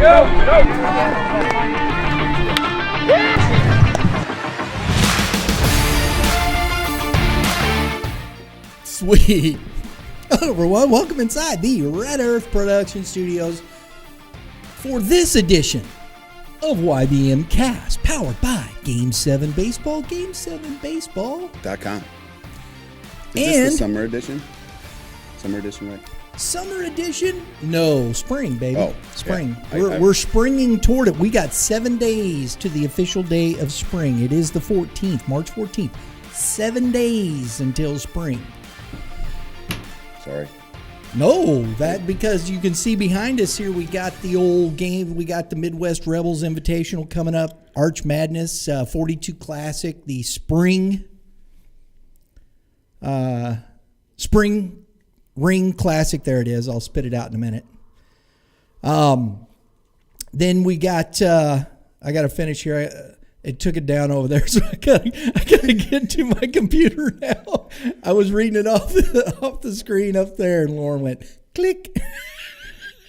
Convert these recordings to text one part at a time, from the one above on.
Sweet. Hello, everyone. Welcome inside the Red Earth Production Studios for this edition of YBMcast, powered by Game 7 Baseball, Game7Baseball.com. Is this the summer edition? Summer edition, right? Summer edition? No, spring, baby. Oh, spring. yeah. We're springing toward it. We got 7 days to the official day of spring. It is the 14th, March 14th. 7 days until spring. Sorry. No, that because you can see behind us here, we got the old game. We got the Midwest Rebels Invitational coming up. Arch Madness, 42 Classic, the Spring Ring Classic. There it is. I'll spit it out in a minute. Then we got, I got to finish here. It took it down over there, so I gotta get to my computer now. I was reading it off the screen up there, and Lauren went, click.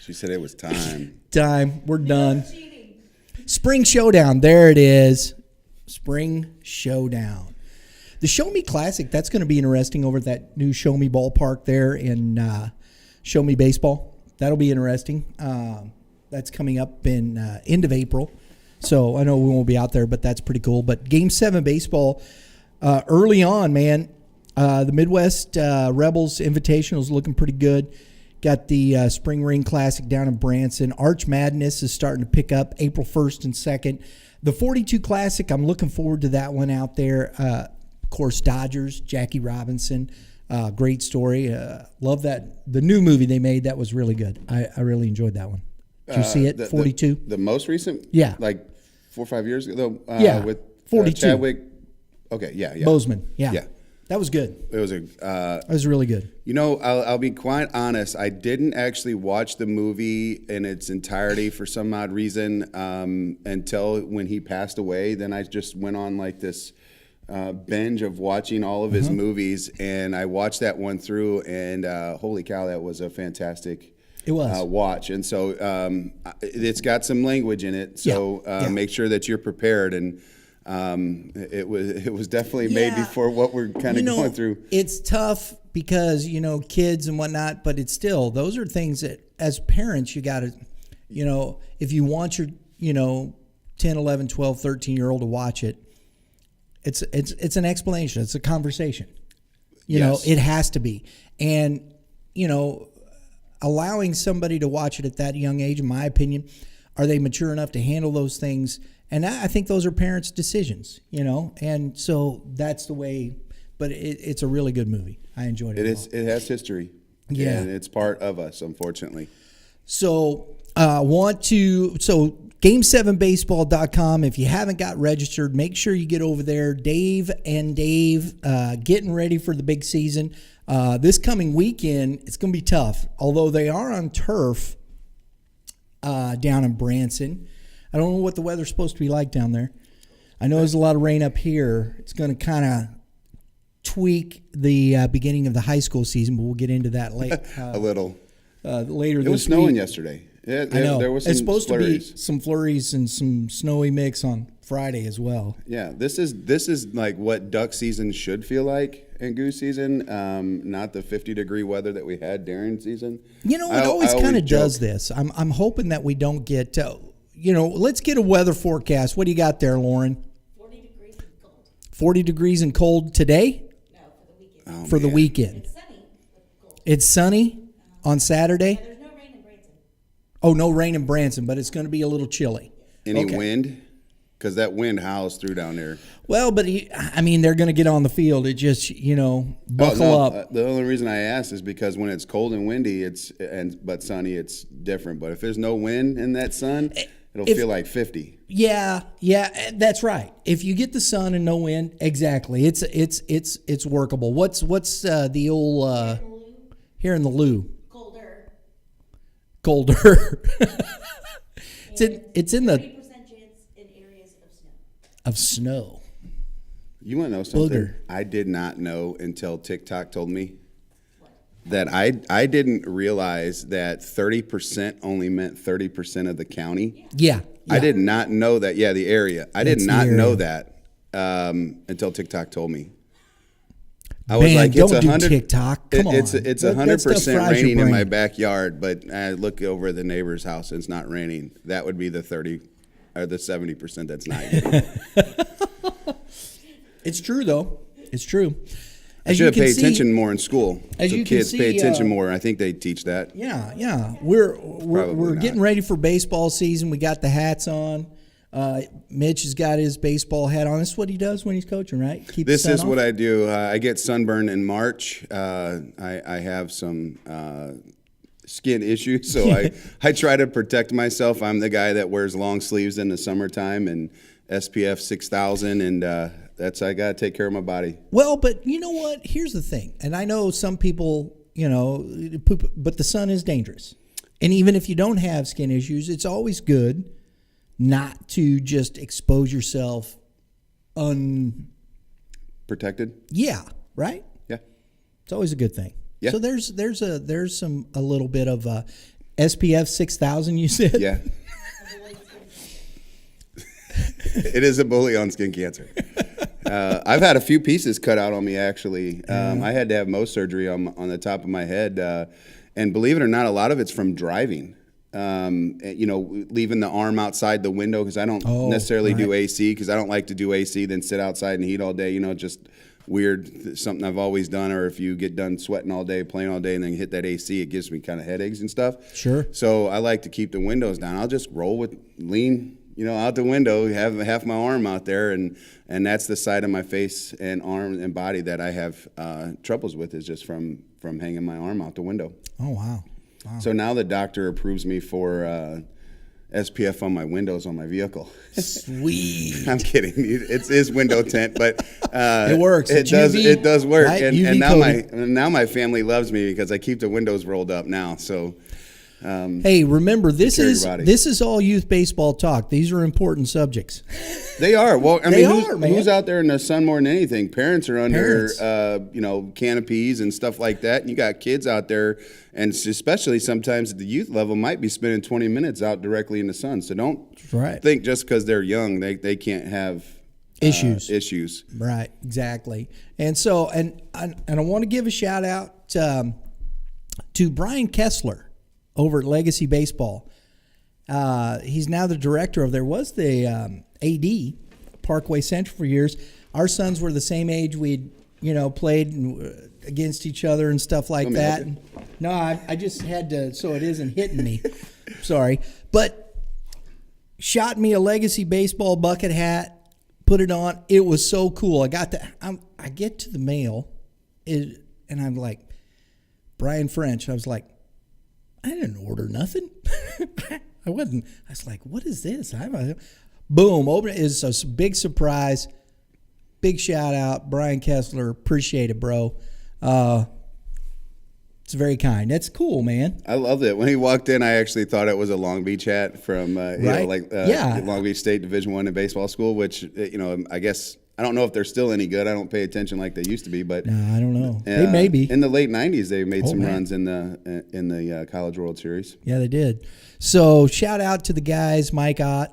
She said it was time. We're done. Spring Showdown. There it is. Spring Showdown. The Show Me Classic, that's going to be interesting over at that new Show Me ballpark there in Show Me Baseball. That'll be interesting. That's coming up in end of April. So I know we won't be out there, but that's pretty cool. But Game 7 Baseball, early on, man, the Midwest Rebels Invitational is looking pretty good. Got the Spring Ring Classic down in Branson. Arch Madness is starting to pick up April 1st and 2nd. The 42 Classic, I'm looking forward to that one out there. Of course, Dodgers, Jackie Robinson, great story. Love that. The new movie they made, that was really good. I really enjoyed that one. Did you see it? 42? The most recent? Yeah. Like 4 or 5 years ago? Yeah. With 42. Chadwick. Okay, yeah. Boseman. Yeah. Yeah. That was good. It was that was really good. You know, I'll be quite honest. I didn't actually watch the movie in its entirety for some odd reason until when he passed away. Then I just went on like this binge of watching all of his movies, and I watched that one through, and holy cow, that was a fantastic watch. And so it's got some language in it, so make sure that you're prepared. And it was definitely made before what we're kind of going through. It's tough because, kids and whatnot, but it's still, those are things that as parents you got to, if you want your, 10, 11, 12, 13-year-old to watch it, it's an explanation. It's a conversation. It has to be. And, allowing somebody to watch it at that young age, in my opinion, are they mature enough to handle those things? And I think those are parents' decisions, and so that's the way. But it's a really good movie. I enjoyed it. It has history. Yeah, and it's part of us, unfortunately. So Game7Baseball.com. If you haven't got registered, make sure you get over there. Dave getting ready for the big season. This coming weekend, it's going to be tough. Although they are on turf down in Branson. I don't know what the weather's supposed to be like down there. I know there's a lot of rain up here. It's going to kind of tweak the beginning of the high school season, but we'll get into that later. A little. Later this week. It was snowing yesterday. Yeah, I know. There was some it's supposed flurries. to be some flurries and some snowy mix on Friday as well. Yeah, this is like what duck season should feel like and goose season, not the 50-degree weather that we had during season. It always kind of does this. I'm hoping that we don't get, let's get a weather forecast. What do you got there, Lauren? 40 degrees and cold. 40 degrees and cold today? No, for the weekend. For the weekend. It's sunny, but cold. It's sunny on Saturday? Yeah, there's no rain in Branson. Oh, no rain in Branson, but it's going to be a little chilly. Any wind? Because that wind howls through down there. Well, but they're going to get on the field. It just, buckle up. The only reason I asked is because when it's cold and windy, but sunny, it's different. But if there's no wind in that sun, it'll feel like 50. Yeah, that's right. If you get the sun and no wind, exactly, it's workable. What's the old here in the Lou? Colder. It's in the 30% chance in areas of snow. You want to know something? Booger. I did not know until TikTok told me. that I didn't realize that 30% only meant 30% of the county. Yeah. I did not know that. Yeah, the area. I did That's the not know area. that until TikTok told me. I Man, was like, don't it's do 100. TikTok. Come It's on. it's That stuff 100% fries your raining in my brain. backyard, but I look over the neighbor's house and it's not raining. That would be the 30 or the 70% that's not. It's true, though. It's true. I As should you have can paid see, attention more in school. as So you can kids pay see, attention more. I think they teach that. Yeah. We're not. getting ready for baseball season. We got the hats on. Mitch has got his baseball hat on. This is what he does when he's coaching, right? Keep This the sun is what off? I do. I get sunburned in March. I have some skin issues, so I try to protect myself. I'm the guy that wears long sleeves in the summertime and SPF 6000, and I got to take care of my body. Well, but you know what? Here's the thing. And I know some people, but the sun is dangerous. And even if you don't have skin issues, it's always good not to just expose yourself Protected? Yeah, right? Yeah. It's always a good thing. Yeah. So there's a little bit of SPF 6000, you said? Yeah. It is a bully on skin cancer. I've had a few pieces cut out on me, actually. I had to have Mohs surgery on the top of my head. And believe it or not, a lot of it's from driving. Leaving the arm outside the window because I don't necessarily do AC because I don't like to do AC, then sit outside and heat all day. Just weird, something I've always done. Or if you get done sweating all day, playing all day, and then hit that AC, it gives me kind of headaches and stuff. Sure. So I like to keep the windows down. I'll just lean out the window, have half my arm out there, and that's the side of my face and arm and body that I have troubles with is just from hanging my arm out the window. Oh, wow. So now the doctor approves me for SPF on my windows on my vehicle. Sweet. I'm kidding. It's his window tint, but it works. It does. UV, It does work, right? and UV now my family loves me because I keep the windows rolled up now. So. Hey, remember this care of your body. is all youth baseball talk. These are important subjects. They are. Well, I mean, Man. who's out there in the sun more than anything? Parents are under, Parents. canopies and stuff like that. And you got kids out there, and especially sometimes at the youth level, might be spending 20 minutes out directly in the sun. So don't Right. think just because they're young they can't have issues. Right, exactly. And so, and I want to give a shout out to Brian Kessler over at Legacy Baseball. He's now the director of, there was the AD, Parkway Central for years. Our sons were the same age. We'd, played against each other and stuff like that. help No, I just had to, so it isn't hitting me. Sorry. But shot me a Legacy Baseball bucket hat, put it on. It was so cool. I get to the mail, and I'm like, Brian French. I was like, I didn't order nothing. I wasn't. I was like, what is this? Boom. Open it. It's a big surprise. Big shout out, Brian Kessler. Appreciate it, bro. It's very kind. That's cool, man. I loved it. When he walked in, I actually thought it was a Long Beach hat from, Long Beach State Division I in baseball school, which, I guess, I don't know if they're still any good. I don't pay attention like they used to be, but No, I don't know. They may be. In the late '90s, they made some man. runs in the College World Series. Yeah, they did. So shout out to the guys, Mike Ott,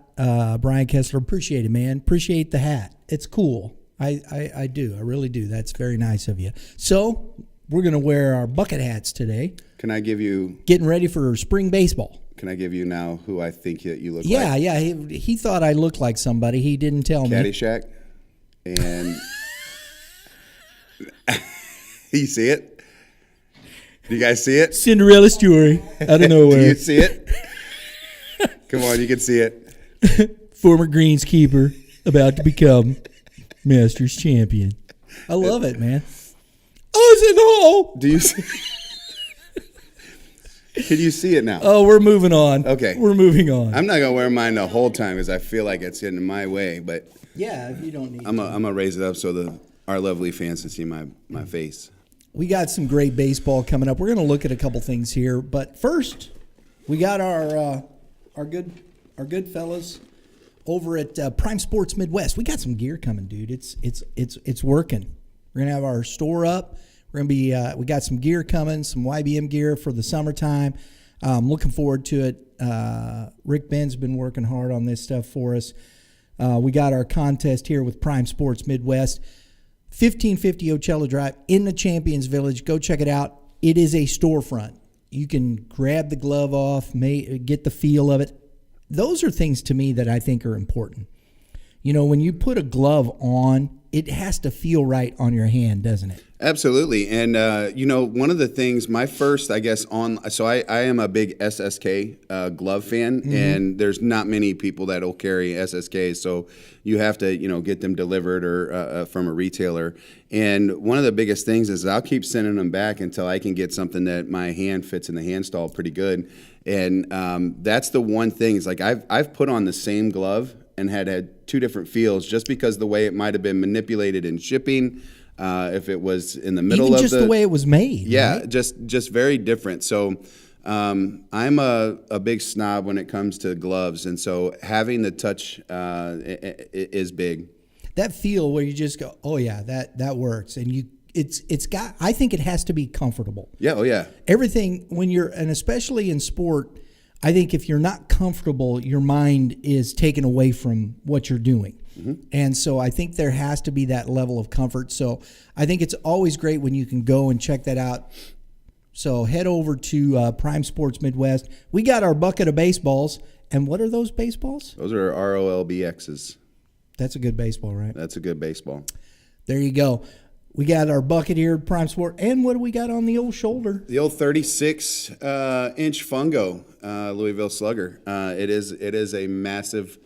Brian Kessler. Appreciate it, man. Appreciate the hat. It's cool. I do. I really do. That's very nice of you. So we're going to wear our bucket hats today. Can I give you? Getting ready for spring baseball. Can I give you now who I think that you look like? Yeah. He thought I looked like somebody. He didn't tell me. Caddyshack. And you see it? Do you guys see it? Cinderella story out of nowhere. Do you see it? Come on, you can see it. Former greenskeeper about to become Masters champion. I love it, man. I was in the hole. Do you see? Can you see it now? Oh, we're moving on. Okay. We're moving on. I'm not gonna wear mine the whole time because I feel like it's getting in my way. But Yeah, if you don't need I'm gonna raise it up so our lovely fans can see my face. We got some great baseball coming up. We're going to look at a couple things here, but first, we got our good fellas over at Prime Sports Midwest. We got some gear coming, dude. It's working. We're going to have our store up. We're We're gonna be we got some gear coming, some YBM gear for the summertime. Looking forward to it. Rick Ben's been working hard on this stuff for us. We got our contest here with Prime Sports Midwest, 1550 Ocella Drive in the Champions Village. Go check it out. It is a storefront. You can grab the glove off, get the feel of it. Those are things to me that I think are important. You know, when you put a glove on, it has to feel right on your hand, doesn't it? Absolutely. And, one of the things, my first, I guess, I am a big SSK glove fan, and there's not many people that'll carry SSKs. So you have to, get them delivered or from a retailer. And one of the biggest things is I'll keep sending them back until I can get something that my hand fits in the hand stall pretty good. And that's the one thing is like I've put on the same glove and had two different feels just because the way it might have been manipulated in shipping. If it was in the middle Even of just the way it was made. Yeah, right? just very different. So I'm a big snob when it comes to gloves, and so having the touch is big. That feel where you just go, oh yeah, that works, and it's got. I think it has to be comfortable. Yeah, oh yeah. Everything when you're, and especially in sport, I think if you're not comfortable, your mind is taken away from what you're doing. And so I think there has to be that level of comfort. So I think it's always great when you can go and check that out. So head over to Prime Sports Midwest. We got our bucket of baseballs. And what are those baseballs? Those are ROLBXs. That's a good baseball, right? That's a good baseball. There you go. We got our bucket here at Prime Sport. And what do we got on the old shoulder? The old 36-inch Fungo Louisville Slugger. It is a massive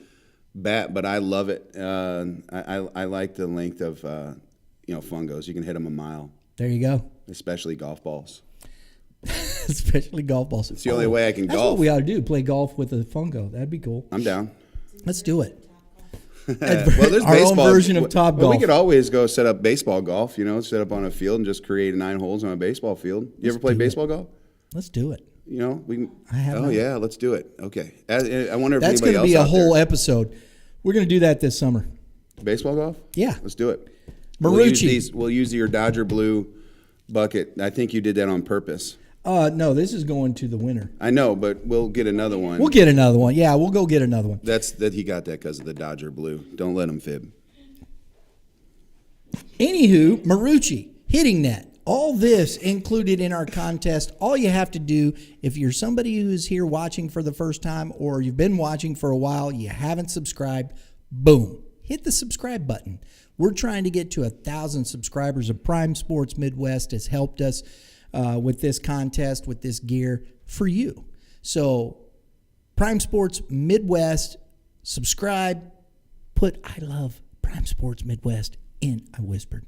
bat, but I love it. I like the length of Fungos. You can hit them a mile. There you go. Especially golf balls. Especially golf balls. It's the only way I can That's golf. what we ought to do, play golf with a Fungo. That'd be cool. I'm down. Let's do it. Well, there's our baseball. own version of Top Well, Golf. we could always go set up baseball golf, set up on a field and just create 9 holes on a baseball field. You ever play baseball golf? Let's do it. We can. I have Oh not. yeah, let's do it. Okay. I wonder if That's anybody going to else be a out whole there. episode. We're going to do that this summer. Baseball golf? Yeah. Let's do it. Marucci. We'll use your Dodger blue bucket. I think you did that on purpose. No, this is going to the winner. I know, but we'll get another one. We'll get another one. Yeah, we'll go get another one. He got that because of the Dodger blue. Don't let him fib. Anywho, Marucci, hitting net. All this included in our contest. All you have to do, if you're somebody who's here watching for the first time or you've been watching for a while, you haven't subscribed, boom, hit the subscribe button. We're trying to get to 1,000 subscribers. Of Prime Sports Midwest has helped us with this contest, with this gear for you. So Prime Sports Midwest, subscribe, put I love Prime Sports Midwest in, I whispered.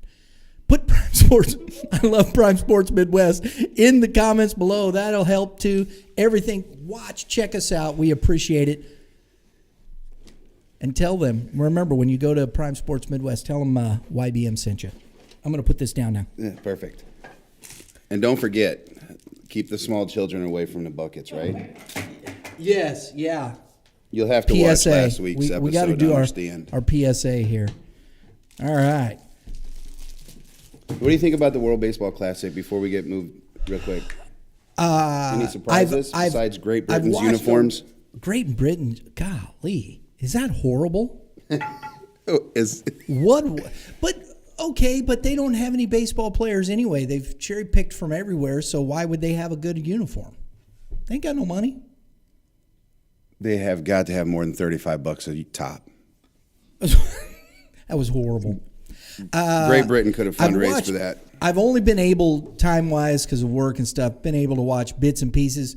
Put Prime Sports, I love Prime Sports Midwest in the comments below. That'll help too. Everything, watch, check us out. We appreciate it. And tell them, remember, when you go to Prime Sports Midwest, tell them YBM sent you. I'm going to put this down now. Yeah, perfect. And don't forget, keep the small children away from the buckets, right? Yes, yeah. You'll have to watch PSA. last week's episode We got to do to our understand. PSA here. All right. What do you think about the World Baseball Classic before we get moved real quick? Any surprises besides Great Britain's uniforms? Great Britain, golly, is that horrible? Is What? But okay, but they don't have any baseball players anyway. They've cherry picked from everywhere, so why would they have a good uniform? They ain't got no money. They have got to have more than $35 a top. That was horrible. Great Britain could have fundraised for that. I've only been able, time-wise, because of work and stuff, been able to watch bits and pieces.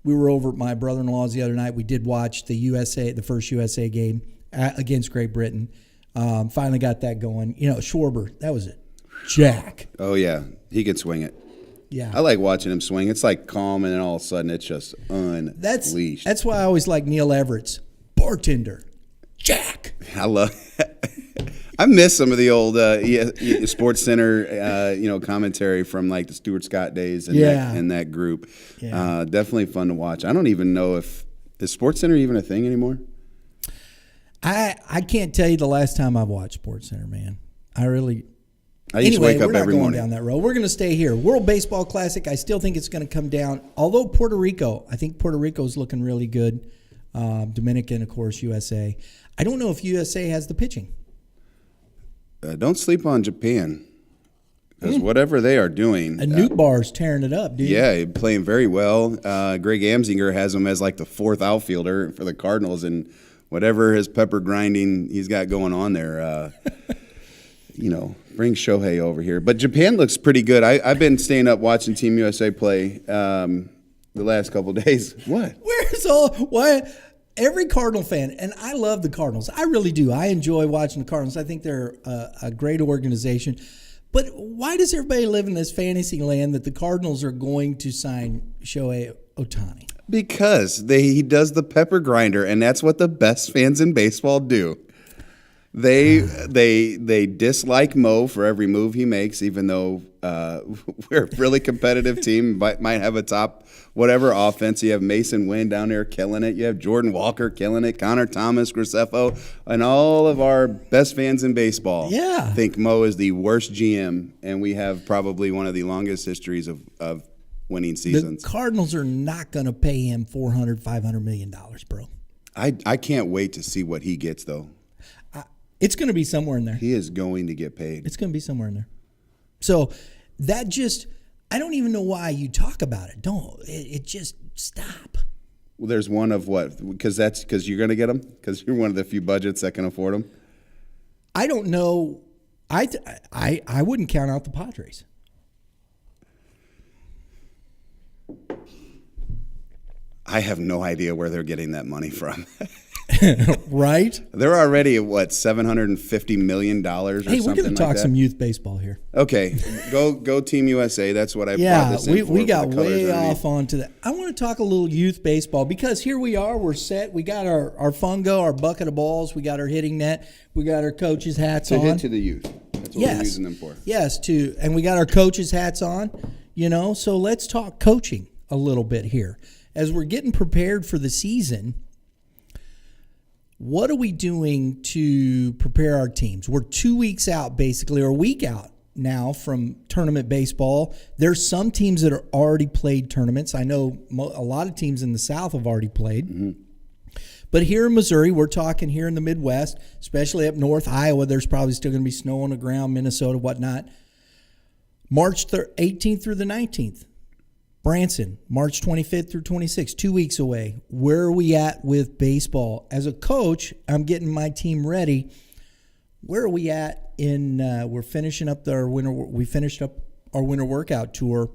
We were over at my brother-in-law's the other night. We did watch the first USA game against Great Britain. Finally got that going. Schwarber, that was it. Jack. Oh, yeah. He could swing it. Yeah. I like watching him swing. It's like calm, and then all of a sudden it's just unleashed. That's why I always like Neil Everett's bartender. Jack. I miss some of the old Sports Center, commentary from like the Stuart Scott days and that group. Yeah. Definitely fun to watch. I don't even know is Sports Center even a thing anymore? I can't tell you the last time I've watched Sports Center, man. I used to wake up we're not every going morning. down that road. We're going to stay here. World Baseball Classic, I still think it's going to come down. Although I think Puerto Rico is looking really good. Dominican, of course, USA. I don't know if USA has the pitching. Don't sleep on Japan, because whatever they are doing. And Newbar's tearing it up, dude. Yeah, playing very well. Greg Amsinger has him as like the fourth outfielder for the Cardinals, and whatever his pepper grinding he's got going on there, bring Shohei over here. But Japan looks pretty good. I've been staying up watching Team USA play the last couple of days. What? Why? Every Cardinal fan, and I love the Cardinals. I really do. I enjoy watching the Cardinals. I think they're a great organization. But why does everybody live in this fantasy land that the Cardinals are going to sign Shohei Ohtani? Because he does the pepper grinder, and that's what the best fans in baseball do. They dislike Mo for every move he makes, even though we're a really competitive team. Might have a top whatever offense. You have Mason Wynn down there killing it. You have Jordan Walker killing it. Connor Thomas, Graceffo, and all of our best fans in baseball think Mo is the worst GM, and we have probably one of the longest histories of winning seasons. The Cardinals are not going to pay him $400-500 million, bro. I can't wait to see what he gets, though. It's going to be somewhere in there. He is going to get paid. It's going to be somewhere in there. So that I don't even know why you talk about it. It just stop. Well, there's one of what? Because you're going to get him? Because you're one of the few budgets that can afford him? I don't know. I wouldn't count out the Padres. I have no idea where they're getting that money from. Right? They're already at what, $750 million or something like that? Hey, we're going to talk some youth baseball here. Okay, go Team USA. That's what I brought this in for. We got the colors way underneath. off onto that. I want to talk a little youth baseball because here we are. We're set. We got our fungo, our bucket of balls. We got our hitting net. We got our coaches' hats on. To hit to the youth. That's what we're using them for. Yes, and we got our coaches' hats on. So let's talk coaching a little bit here. As we're getting prepared for the season, what are we doing to prepare our teams? We're 2 weeks out, basically, or a week out now from tournament baseball. There's some teams that are already played tournaments. I know a lot of teams in the South have already played. Mm-hmm. But here in Missouri, we're talking here in the Midwest, especially up north, Iowa, there's probably still going to be snow on the ground, Minnesota, whatnot. March 18th through the 19th. Branson, March 25th through 26th, 2 weeks away. Where are we at with baseball? As a coach, I'm getting my team ready. Where are we at we're finishing up we finished up our winter workout tour.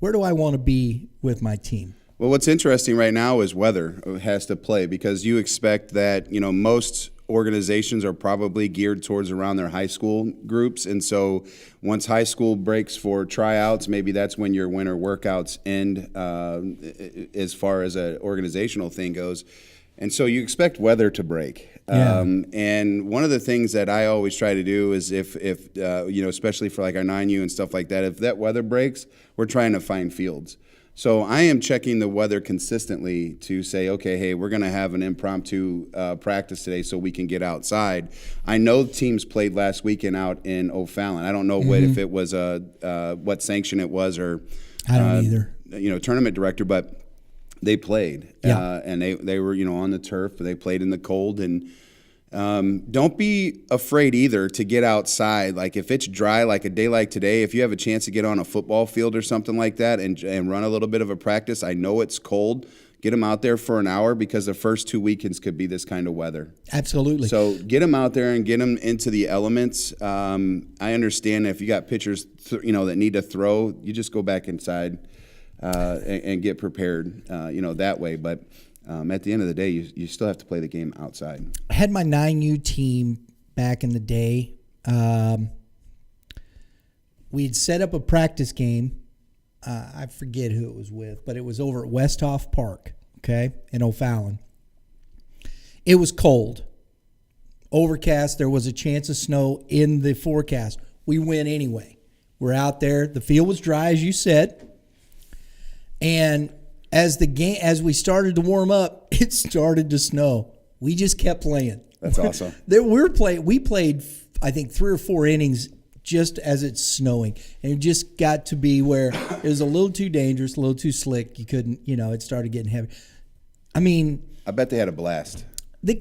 Where do I want to be with my team? Well, what's interesting right now is weather has to play because you expect that, most organizations are probably geared towards around their high school groups. And so once high school breaks for tryouts, maybe that's when your winter workouts end as far as an organizational thing goes. And so you expect weather to break. Yeah. And one of the things that I always try to do is if especially for like our 9U and stuff like that, if that weather breaks, we're trying to find fields. So I am checking the weather consistently to say, okay, hey, we're going to have an impromptu practice today so we can get outside. I know teams played last weekend out in O'Fallon. I don't know if it was what sanction it was or I don't either. Tournament director, but they played. Yeah. And they were on the turf. They played in the cold and. Don't be afraid either to get outside. Like if it's dry, like a day like today, if you have a chance to get on a football field or something like that and run a little bit of a practice, I know it's cold. Get them out there for an hour because the first 2 weekends could be this kind of weather. Absolutely. So get them out there and get them into the elements. I understand if you got pitchers, that need to throw, you just go back inside and get prepared, that way. But at the end of the day, you still have to play the game outside. I had my 9U team back in the day. We'd set up a practice game. I forget who it was with, but it was over at Westhoff Park, okay, in O'Fallon. It was cold, overcast. There was a chance of snow in the forecast. We went anyway. We're out there. The field was dry, as you said, and as we started to warm up, it started to snow. We just kept playing. That's awesome. We played, I think, 3 or 4 innings just as it's snowing. And it just got to be where it was a little too dangerous, a little too slick. You couldn't, it started getting heavy. I mean, I bet they had a blast. the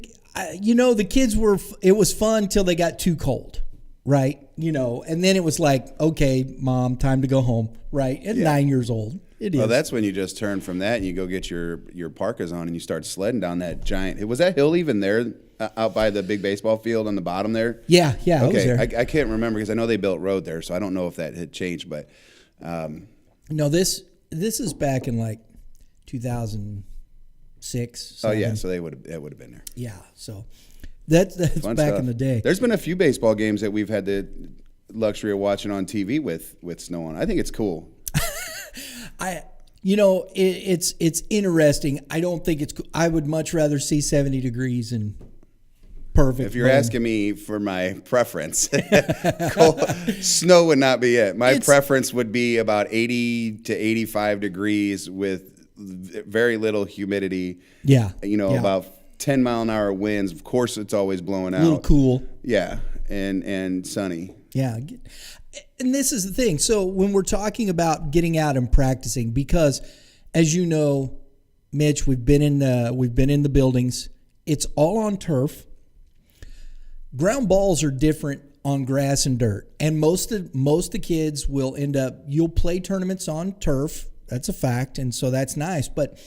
kids it was fun till they got too cold, right? And then it was like, okay, Mom, time to go home, right? At 9 years old. It is. Well, that's when you just turn from that and you go get your parkas on and you start sledding down that giant. Was that hill even there out by the big baseball field on the bottom there? Yeah, I was Okay, there. I can't remember because I know they built road there, so I don't know if that had changed. But No, this is back in like 2006. oh yeah, 7. so that would have been there. Yeah, so that's Fun back stuff. in the day. There's been a few baseball games that we've had the luxury of watching on TV with snow on. I think it's cool. It's interesting. I don't think it's. I would much rather see 70 degrees and perfect. If you're rain. asking me for my preference, snow would not be it. My preference would be about 80 to 85 degrees with very little humidity. Yeah. About 10-mile-an-hour winds. Of course, it's always blowing out. A little cool. Yeah, and sunny. Yeah. And this is the thing. So when we're talking about getting out and practicing, because as you know, Mitch, we've been in the buildings. It's all on turf. Ground balls are different on grass and dirt, and most of the kids will end up. You'll play tournaments on turf. That's a fact, and so that's nice. But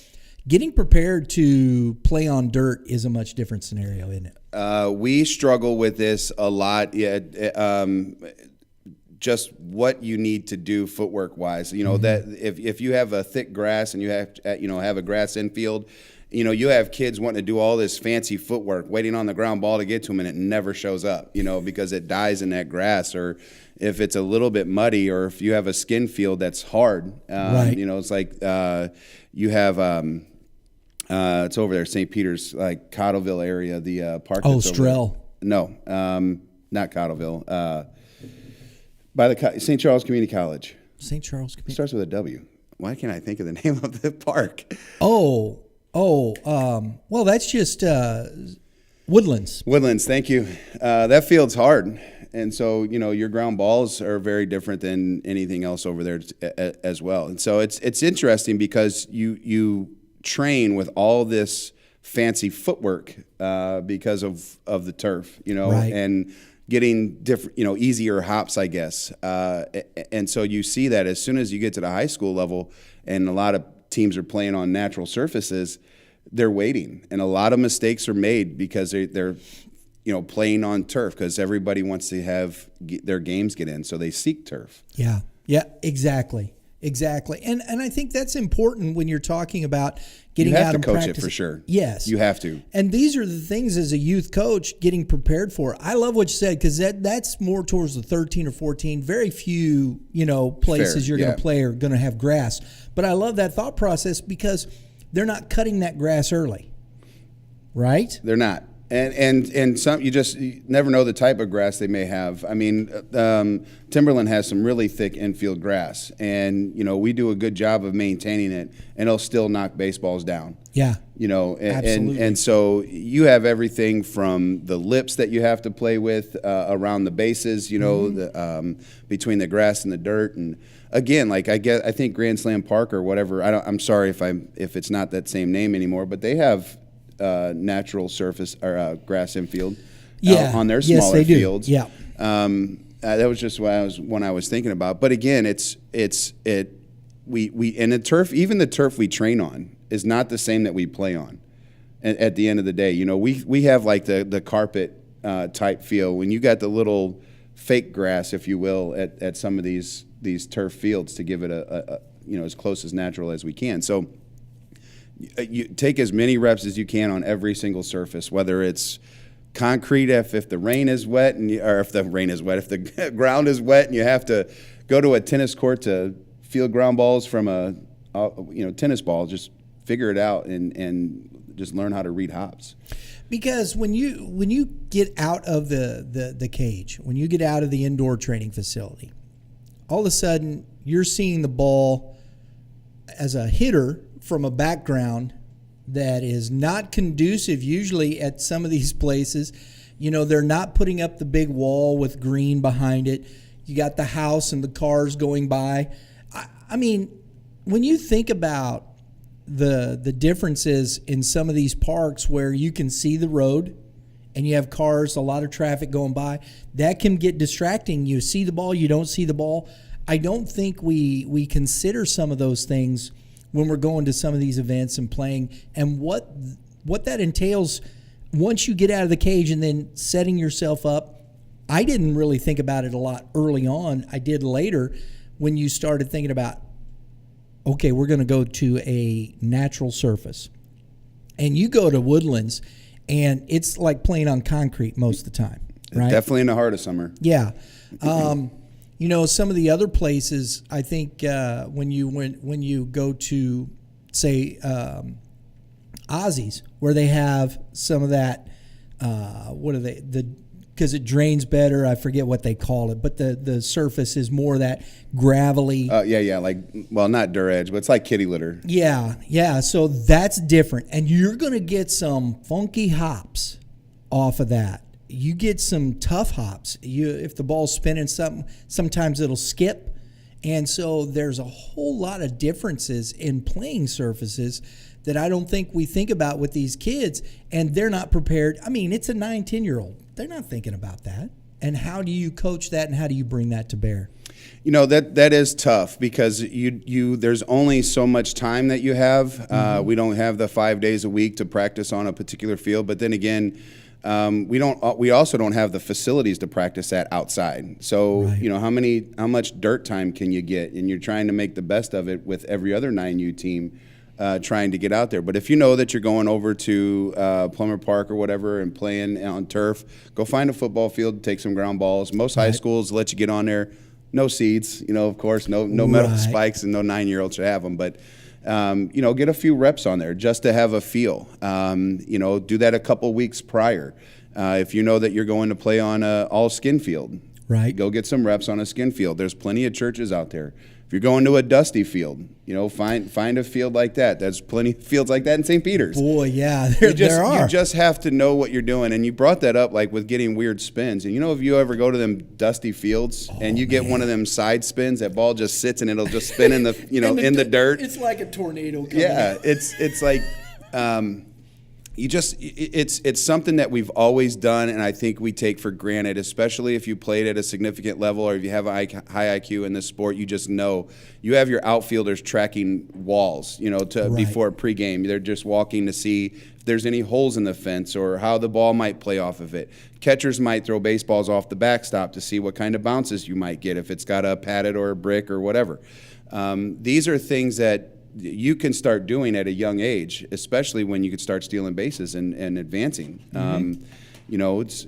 getting prepared to play on dirt is a much different scenario, isn't it? We struggle with this a lot. Yeah, just what you need to do footwork wise. That if you have a thick grass and you have a grass infield, you have kids wanting to do all this fancy footwork, waiting on the ground ball to get to them, and it never shows up. Because it dies in that grass, or if it's a little bit muddy, or if you have a skin field that's hard. Right. It's like you have. It's over there, St. Peter's, like Cottleville area, the park. Oh, that's over there. Strell. No, not Cottleville. By the St. Charles Community College. St. Charles It Community. starts with a W. Why can't I think of the name of the park? Well, that's just Woodlands. Woodlands, thank you. That field's hard. And so, your ground balls are very different than anything else over there as well. And so it's interesting because you train with all this fancy footwork because of the turf, Right. and getting different, easier hops, I guess. And so you see that as soon as you get to the high school level, and a lot of teams are playing on natural surfaces, they're waiting, and a lot of mistakes are made because they're playing on turf because everybody wants to have their games get in, so they seek turf. Yeah, exactly. And I think that's important when you're talking about getting You have out to and coach practicing. it for sure. Yes, You have to. And these are the things as a youth coach getting prepared for. I love what you said because that's more towards the 13 or 14. Very few places Fair, you're going yeah. to play are going to have grass. But I love that thought process because they're not cutting that grass early, right? They're not. And some you never know the type of grass they may have. I mean, Timberland has some really thick infield grass, and we do a good job of maintaining it, and it'll still knock baseballs down. Yeah. And, and so you have everything from the lips that you have to play with around the bases, between the grass and the dirt, and again, like I think Grand Slam Park or whatever. I'm sorry if it's not that same name anymore, but they have natural surface or grass infield on their smaller they do. fields. Yeah. That was just what I was thinking about. But again, we and the turf, even the turf we train on, is not the same that we play on. At the end of the day, we have like the carpet type feel. When you got the little fake grass, if you will, at some of these turf fields to give it a as close as natural as we can. So you take as many reps as you can on every single surface, whether it's concrete if the rain is wet, if the ground is wet and you have to go to a tennis court to field ground balls from a tennis ball, just figure it out and just learn how to read hops. Because when you get out of the cage, when you get out of the indoor training facility, all of a sudden you're seeing the ball as a hitter from a background that is not conducive usually at some of these places. They're not putting up the big wall with green behind it. You got the house and the cars going by. I mean, when you think about the differences in some of these parks where you can see the road and you have cars, a lot of traffic going by, that can get distracting. You see the ball, you don't see the ball. I don't think we consider some of those things when we're going to some of these events and playing, and what that entails once you get out of the cage and then setting yourself up. I didn't really think about it a lot early on. I did later when you started thinking about, okay, we're going to go to a natural surface. And you go to Woodlands, and it's like playing on concrete most of the time, right? Definitely in the heart of summer. Yeah. Some of the other places, I think when you go to, say, Ozzy's, where they have some of that, because it drains better. I forget what they call it, but the surface is more that gravelly. Not dirt edge, but it's like kitty litter. Yeah. So that's different, and you're gonna get some funky hops off of that. You get some tough hops. If the ball's spinning sometimes it'll skip. And so there's a whole lot of differences in playing surfaces that I don't think we think about with these kids, and they're not prepared. I mean, it's a 9, 10-year-old. They're not thinking about that. And how do you coach that, and how do you bring that to bear? That is tough because there's only so much time that you have. We don't have the 5 days a week to practice on a particular field, but then again, we also don't have the facilities to practice at outside. So, right. How much dirt time can you get? And you're trying to make the best of it with every other 9U team trying to get out there. But if you know that you're going over to Plummer Park or whatever and playing on turf, go find a football field, take some ground balls. Most high schools let you get on there. No seeds, of course, no metal spikes, and no 9-year-old should have them. But get a few reps on there just to have a feel. Do that a couple weeks prior. If you know that you're going to play on a all skin field, right? Go get some reps on a skin field. There's plenty of churches out there. If you're going to a dusty field, find a field like that. There's plenty of fields like that in St. Peter's. Boy, yeah, there are. You just have to know what you're doing. And you brought that up, like with getting weird spins. And if you ever go to them dusty fields and you get one of them side spins, that ball just sits and it'll just spin in the in the dirt. It's like a tornado coming in. It's like it's something that we've always done, and I think we take for granted, especially if you played at a significant level or if you have a high IQ in this sport. You just know you have your outfielders tracking walls, before pregame. They're just walking to see if there's any holes in the fence or how the ball might play off of it. Catchers might throw baseballs off the backstop to see what kind of bounces you might get if it's got a padded or a brick or whatever. These are things that you can start doing at a young age, especially when you could start stealing bases and advancing.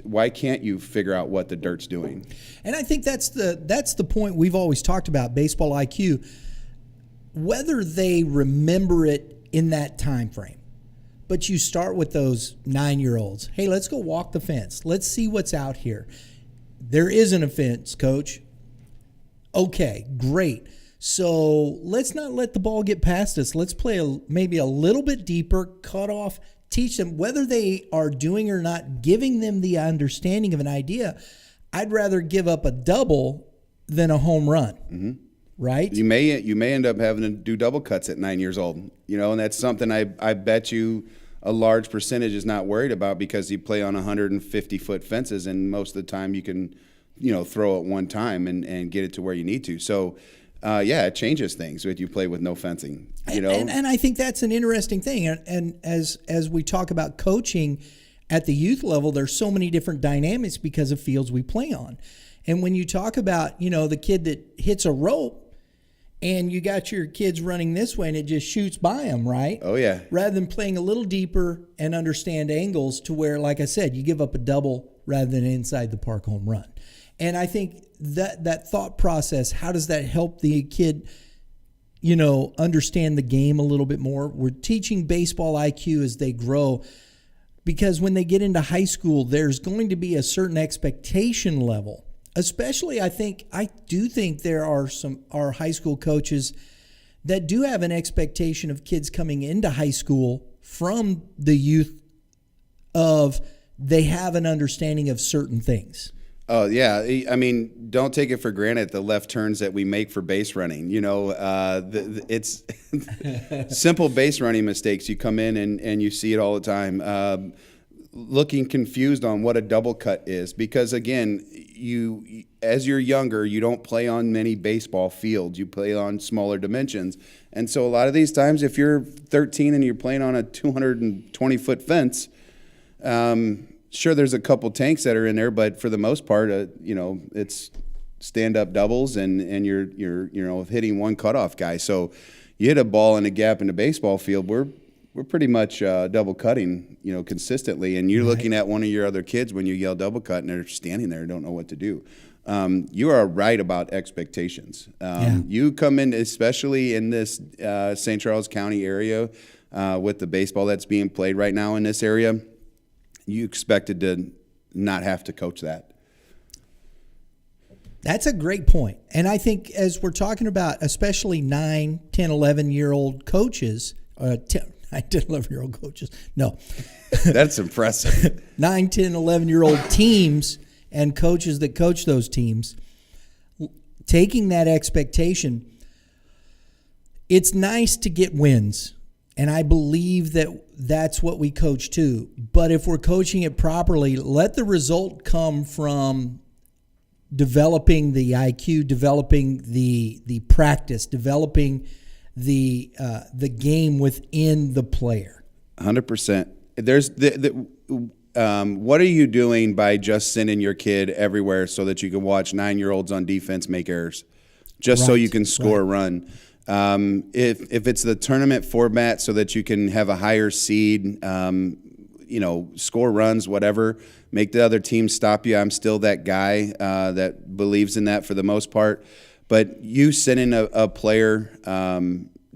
Why can't you figure out what the dirt's doing? And I think that's the point we've always talked about, baseball IQ. Whether they remember it in that time frame, but you start with those 9-year-olds. Hey, let's go walk the fence. Let's see what's out here. There isn't a fence, Coach. Okay, great. So let's not let the ball get past us. Let's play maybe a little bit deeper, cut off, teach them whether they are doing or not, giving them the understanding of an idea. I'd rather give up a double than a home run, right? You may end up having to do double cuts at 9 years old, and that's something I bet you a large percentage is not worried about because you play on 150-foot fences, and most of the time you can, throw at one time and get it to where you need to. So, it changes things if you play with no fencing, And I think that's an interesting thing. And as we talk about coaching at the youth level, there's so many different dynamics because of fields we play on. And when you talk about, the kid that hits a rope and you got your kids running this way and it just shoots by them, right? Oh, yeah. Rather than playing a little deeper and understand angles to where, like I said, you give up a double rather than an inside the park home run. And I think that thought process, how does that help the kid, understand the game a little bit more? We're teaching baseball IQ as they grow because when they get into high school, there's going to be a certain expectation level. Especially, I do think there are our high school coaches that do have an expectation of kids coming into high school from the youth of they have an understanding of certain things. Oh yeah, I mean, don't take it for granted the left turns that we make for base running. It's simple base running mistakes. You come in and you see it all the time. Looking confused on what a double cut is because again, you as you're younger, you don't play on many baseball fields. You play on smaller dimensions, and so a lot of these times, if you're 13 and you're playing on a 220-foot fence. Sure, there's a couple tanks that are in there, but for the most part, it's stand-up doubles, and you're hitting one cutoff guy. So you hit a ball in a gap in the baseball field, we're pretty much double cutting, consistently. And you're looking at one of your other kids when you yell double cut, and they're standing there and don't know what to do. You are right about expectations. You come in, especially in this St. Charles County area, with the baseball that's being played right now in this area. You expected to not have to coach that. That's a great point. And I think as we're talking about, especially 9, 10, 11-year-old coaches, 9, 10, 11-year-old coaches, no. That's impressive. 9, 10, 11-year-old teams and coaches that coach those teams, taking that expectation, it's nice to get wins. And I believe that that's what we coach too. But if we're coaching it properly, let the result come from developing the IQ, developing the practice, developing the game within the player. 100%. There's what are you doing by just sending your kid everywhere so that you can watch 9-year-olds on defense make errors, just so you can score a run? If it's the tournament format so that you can have a higher seed, score runs, whatever, make the other team stop you. I'm still that guy that believes in that for the most part. But you sending a player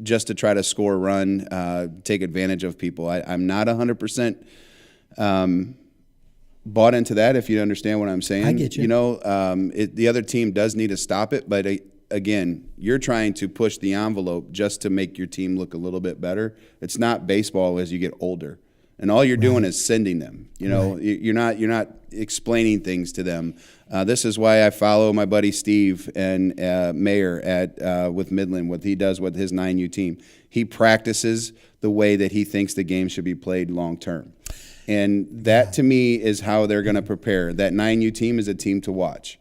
just to try to score a run, take advantage of people, I'm not 100% bought into that, if you understand what I'm saying. I get you. The other team does need to stop it, but again, you're trying to push the envelope just to make your team look a little bit better. It's not baseball as you get older, and all you're doing is sending them. You're not explaining things to them. This is why I follow my buddy Steve and Mayer with Midland. What he does with his 9U team, he practices the way that he thinks the game should be played long term, and that to me is how they're going to prepare. That 9U team is a team to watch.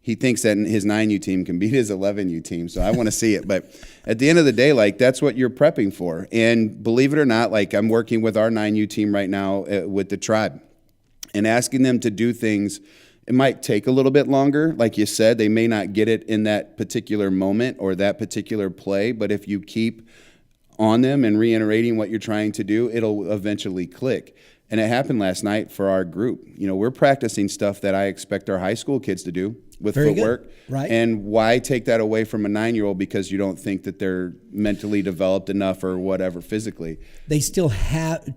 He thinks that his 9U team can beat his 11U team, so I want to see it. But at the end of the day, that's what you're prepping for. And believe it or not, I'm working with our 9U team right now with the tribe and asking them to do things. It might take a little bit longer. Like you said, they may not get it in that particular moment or that particular play, but if you keep on them and reiterating what you're trying to do, it'll eventually click. And it happened last night for our group. We're practicing stuff that I expect our high school kids to do with footwork. Right. And why take that away from a 9-year-old because you don't think that they're mentally developed enough or whatever physically? They still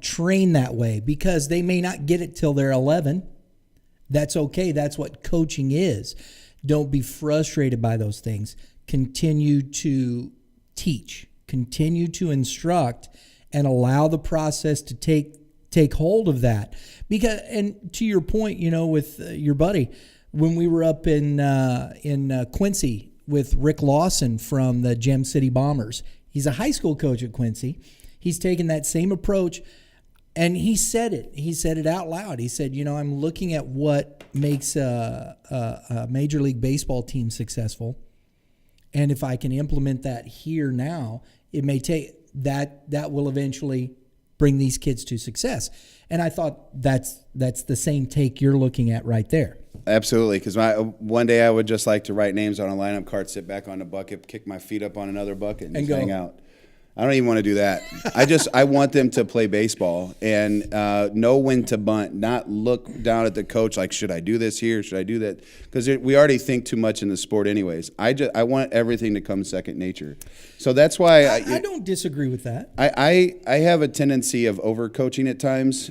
train that way because they may not get it till they're 11. That's okay. That's what coaching is. Don't be frustrated by those things. Continue to teach. Continue to instruct and allow the process to take hold of that. Because, and to your point, with your buddy, when we were up in Quincy with Rick Lawson from the Gem City Bombers, he's a high school coach at Quincy. He's taken that same approach, and he said it. He said it out loud. He said, I'm looking at what makes a Major League Baseball team successful, and if I can implement that here now, it may take that will eventually bring these kids to success. And I thought that's the same take you're looking at right there. Absolutely, because one day I would just like to write names on a lineup card, sit back on the bucket, kick my feet up on another bucket, and just hang out. I don't even want to do that. I want them to play baseball and know when to bunt, not look down at the coach like, should I do this here? Should I do that? Because we already think too much in the sport anyways. I want everything to come second nature. So that's why I don't disagree with that. I have a tendency of overcoaching at times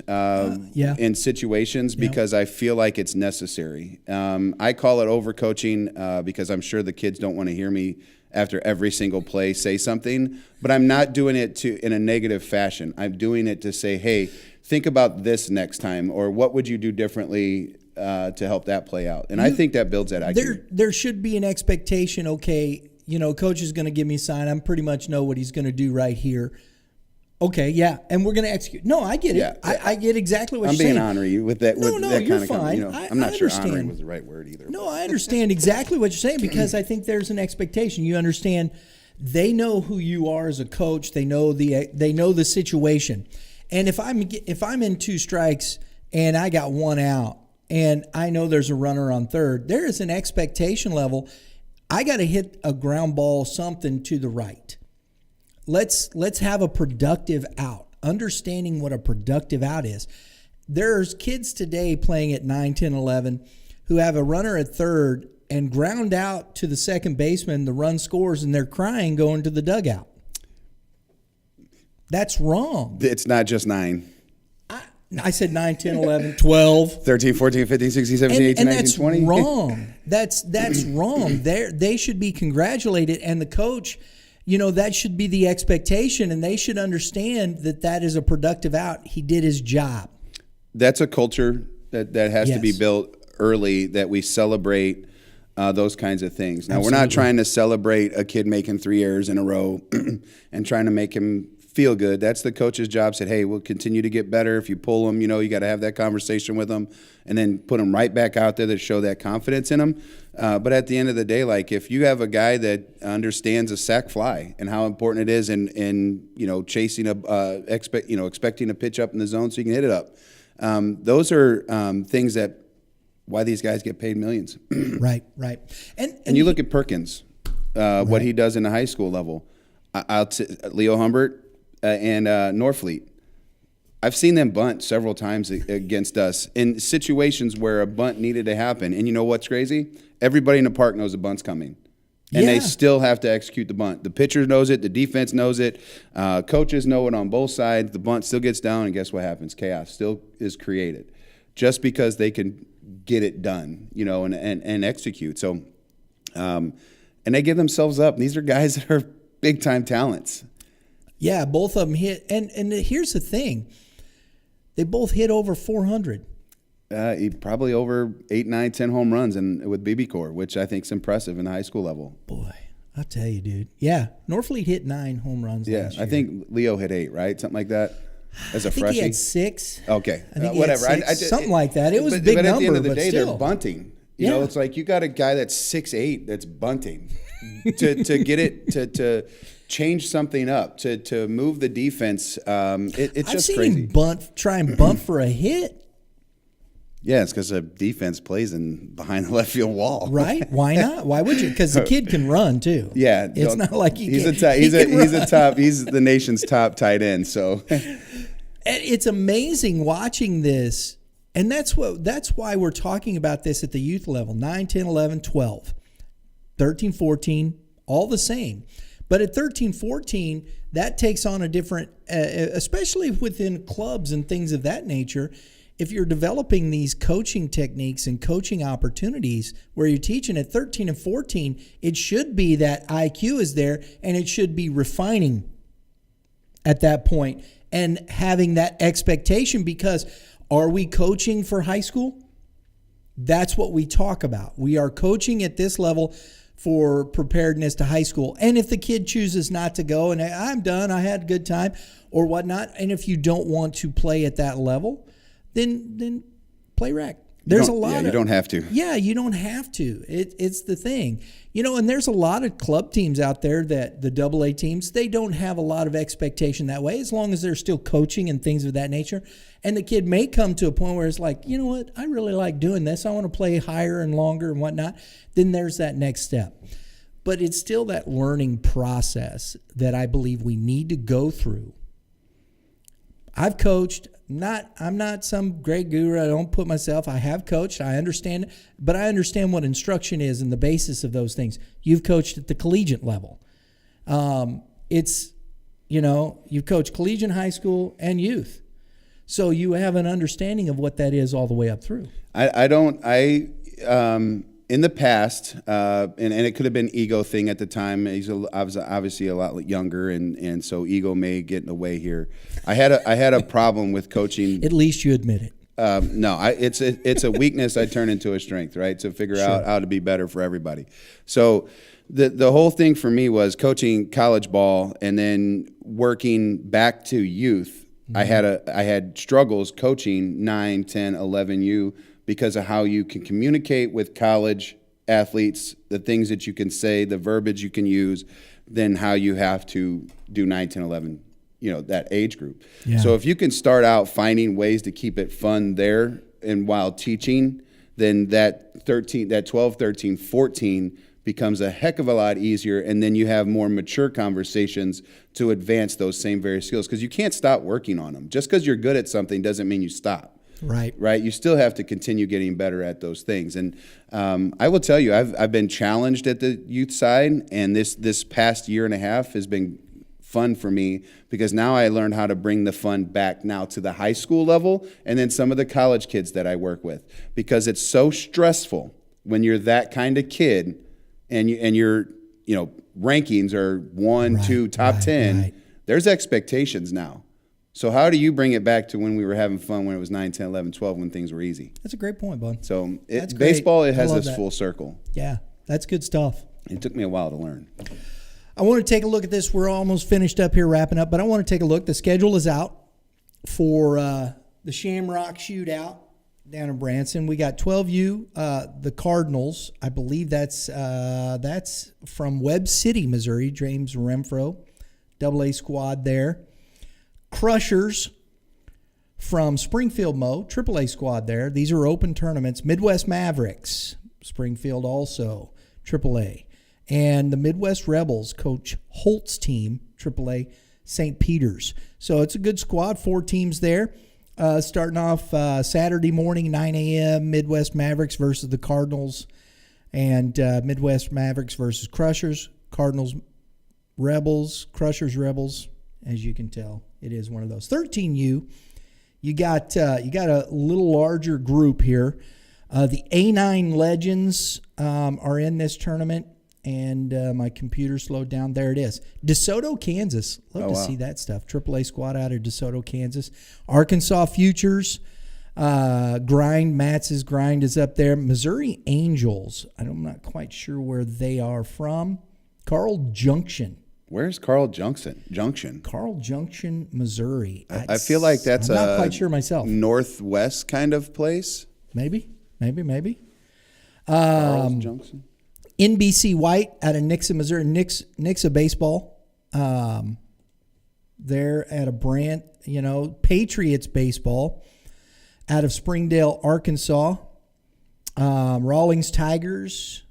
in situations because I feel like it's necessary. I call it overcoaching because I'm sure the kids don't want to hear me after every single play say something, but I'm not doing it in a negative fashion. I'm doing it to say, hey, think about this next time, or what would you do differently to help that play out. And I think that builds that IQ. There should be an expectation. Okay, coach is going to give me a sign. I pretty much know what he's going to do right here. Okay, yeah, and we're going to execute. No, I get it. Yeah. I get exactly what I'm you're saying. being honorary with that. No, with no, that you're kind of fine. I'm not I sure understand. honorary was the right word either. No, I understand exactly what you're saying because I think there's an expectation. You understand they know who you are as a coach. They know the situation. And if I'm in 2 strikes and I got 1 out and I know there's a runner on third, there is an expectation level. I got to hit a ground ball something to the right. Let's have a productive out. Understanding what a productive out is. There's kids today playing at 9, 10, 11 who have a runner at third and ground out to the second baseman. The run scores and they're crying going to the dugout. That's wrong. It's not just 9. I said 9, 10, 11, 12. 13, 14, 15, 16, 17, 18, 19, that's 20. Wrong. That's wrong. They should be congratulated, and the coach, that should be the expectation, and they should understand that is a productive out. He did his job. That's a culture that has to be built early, that we celebrate those kinds of things. Now, Absolutely. We're not trying to celebrate a kid making 3 errors in a row and trying to make him feel good. That's the coach's job. Said, hey, we'll continue to get better. If you pull them, you got to have that conversation with them and then put them right back out there to show that confidence in them. But at the end of the day, like if you have a guy that understands a sac fly and how important it is in chasing expecting a pitch up in the zone so you can hit it up. Those are things that why these guys get paid millions. Right. And you look at Perkins, what he does in the high school level. Leo Humbert and Norfleet. I've seen them bunt several times against us in situations where a bunt needed to happen. And you know what's crazy? Everybody in the park knows a bunt's coming. And they still have to execute the bunt. The pitcher knows it. The defense knows it. Coaches know it on both sides. The bunt still gets down, and guess what happens? Chaos still is created just because they can get it done, and execute. So, and they give themselves up. These are guys that are big-time talents. Yeah, both of them hit. And here's the thing. They both hit over 400. Probably over 8, 9, 10 home runs with BB Core, which I think is impressive in the high school level. Boy, I'll tell you, dude. Yeah, Norfleet hit 9 home runs last year. I think Leo hit 8, right? Something like that. As a freshie, he had 6. Okay, I think whatever. He had 6, something like that. It was a big number, but at the end of the day, still. they're bunting. You know, it's like you got a guy that's 6'8" that's bunting to get it to change something up to move the defense. It's just crazy. I've seen him try and bunt for a hit. Yeah, it's because the defense plays behind the left field wall. Right? Why not? Why would you? Because the kid can run too. Yeah, it's not like he's the nation's top tight end. So it's amazing watching this, and that's why we're talking about this at the youth level: 9, 10, 11, 12, 13, 14, all the same. But at 13, 14, that takes on a different, especially within clubs and things of that nature. If you're developing these coaching techniques and coaching opportunities where you're teaching at 13 and 14, it should be that IQ is there, and it should be refining at that point and having that expectation, because are we coaching for high school? That's what we talk about. We are coaching at this level for preparedness to high school. And if the kid chooses not to go and I'm done, I had a good time or whatnot, and if you don't want to play at that level, then play rec. There's a lot. Yeah, you don't have to. Yeah, you don't have to. It's the thing. And there's a lot of club teams out there that the AA teams, they don't have a lot of expectation that way, as long as they're still coaching and things of that nature. And the kid may come to a point where it's like, you know what, I really like doing this. I want to play higher and longer and whatnot. Then there's that next step. But it's still that learning process that I believe we need to go through. I've coached. I'm not some great guru. I don't put myself. I have coached. I understand it, but I understand what instruction is and the basis of those things. You've coached at the collegiate level. You've coached collegiate, high school, and youth. So you have an understanding of what that is all the way up through. In the past, and it could have been ego thing at the time. I was obviously a lot younger, and so ego may get in the way here. I had a problem with coaching. At least you admit it. No, it's a weakness I turn into a strength, right? To figure out how to be better for everybody. So the whole thing for me was coaching college ball and then working back to youth. I had struggles coaching 9, 10, 11U because of how you can communicate with college athletes, the things that you can say, the verbiage you can use, then how you have to do 9, 10, 11, that age group. Yeah. So if you can start out finding ways to keep it fun there and while teaching, then that 12, 13, 14 becomes a heck of a lot easier, and then you have more mature conversations to advance those same various skills, because you can't stop working on them. Just because you're good at something doesn't mean you stop. Right. You still have to continue getting better at those things. And I will tell you, I've been challenged at the youth side, and this past year and a half has been fun for me, because now I learned how to bring the fun back now to the high school level and then some of the college kids that I work with, because it's so stressful when you're that kind of kid and your rankings are 1, 2, top 10. Right. There's expectations now. So how do you bring it back to when we were having fun, when it was 9, 10, 11, 12, when things were easy? That's a great point, bud. So baseball, it has this full circle. Yeah, that's good stuff. It took me a while to learn. I want to take a look at this. We're almost finished up here, wrapping up, but I want to take a look. The schedule is out for the Shamrock Shootout down in Branson. We got 12U, the Cardinals. I believe that's from Webb City, Missouri. James Renfro, AA squad there. Crushers from Springfield Mo, AAA squad there. These are open tournaments. Midwest Mavericks, Springfield also, AAA. And the Midwest Rebels, Coach Holt's team, AAA, St. Peter's. So it's a good squad, 4 teams there. Starting off Saturday morning, 9 a.m., Midwest Mavericks versus the Cardinals, and Midwest Mavericks versus Crushers. Cardinals, Rebels, Crushers, Rebels. As you can tell, it is one of those. 13U, you got a little larger group here. The A9 Legends are in this tournament, and my computer slowed down. There it is. DeSoto, Kansas. Love to see that stuff. AAA squad out of DeSoto, Kansas. Arkansas Futures. Matz's Grind is up there. Missouri Angels. I'm not quite sure where they are from. Carl Junction. Where's Carl Junction? Carl Junction, Missouri. I feel like that's I'm not quite sure myself. Northwest kind of place. Maybe. Carl Junction. NBC White out of Nixa, Missouri. Nixa baseball. They're at a brand, Patriots baseball out of Springdale, Arkansas. Rawlings Tigers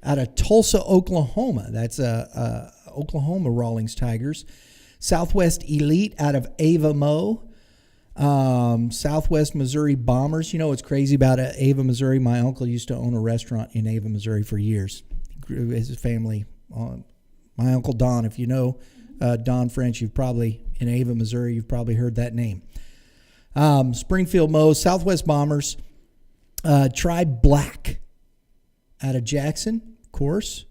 out of Tulsa, Oklahoma. That's Oklahoma Rawlings Tigers. Southwest Elite out of Ava Mo. Southwest Missouri Bombers. You know what's crazy about Ava, Missouri? My uncle used to own a restaurant in Ava, Missouri for years. His family. My Uncle Don, if you know Don French, in Ava, Missouri, you've probably heard that name. Springfield Mo, Southwest Bombers. Tribe Black out of Jackson, of course.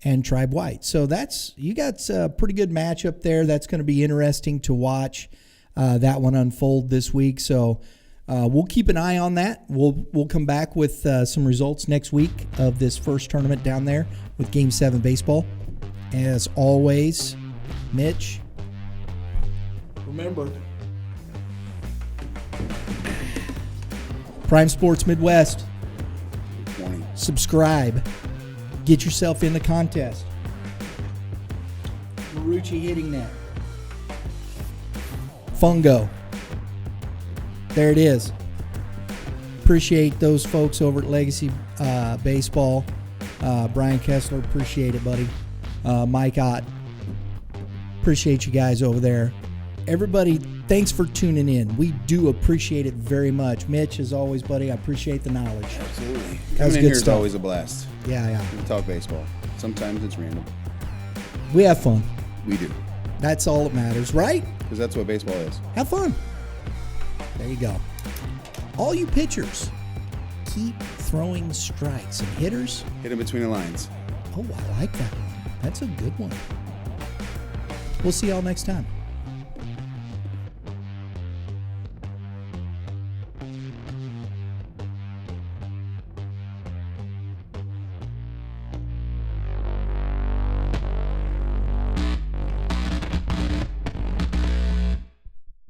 And Tribe White. So you got a pretty good matchup there. That's going to be interesting to watch that one unfold this week. So we'll keep an eye on that. We'll come back with some results next week of this first tournament down there with Game 7 baseball. As always, Mitch, remember, Prime Sports Midwest. Subscribe. Get yourself in the contest. Marucci hitting that. Fungo. There it is. Appreciate those folks over at Legacy Baseball. Brian Kessler, appreciate it, buddy. Mike Ott. Appreciate you guys over there. Everybody, thanks for tuning in. We do appreciate it very much. Mitch, as always, buddy, I appreciate the knowledge. Absolutely. Coming in here is always a blast. Yeah. We talk baseball. Sometimes it's random. We have fun. We do. That's all that matters, right? Because that's what baseball is. Have fun. There you go. All you pitchers, keep throwing strikes. And hitters, hit them between the lines. Oh, I like that one. That's a good one. We'll see y'all next time.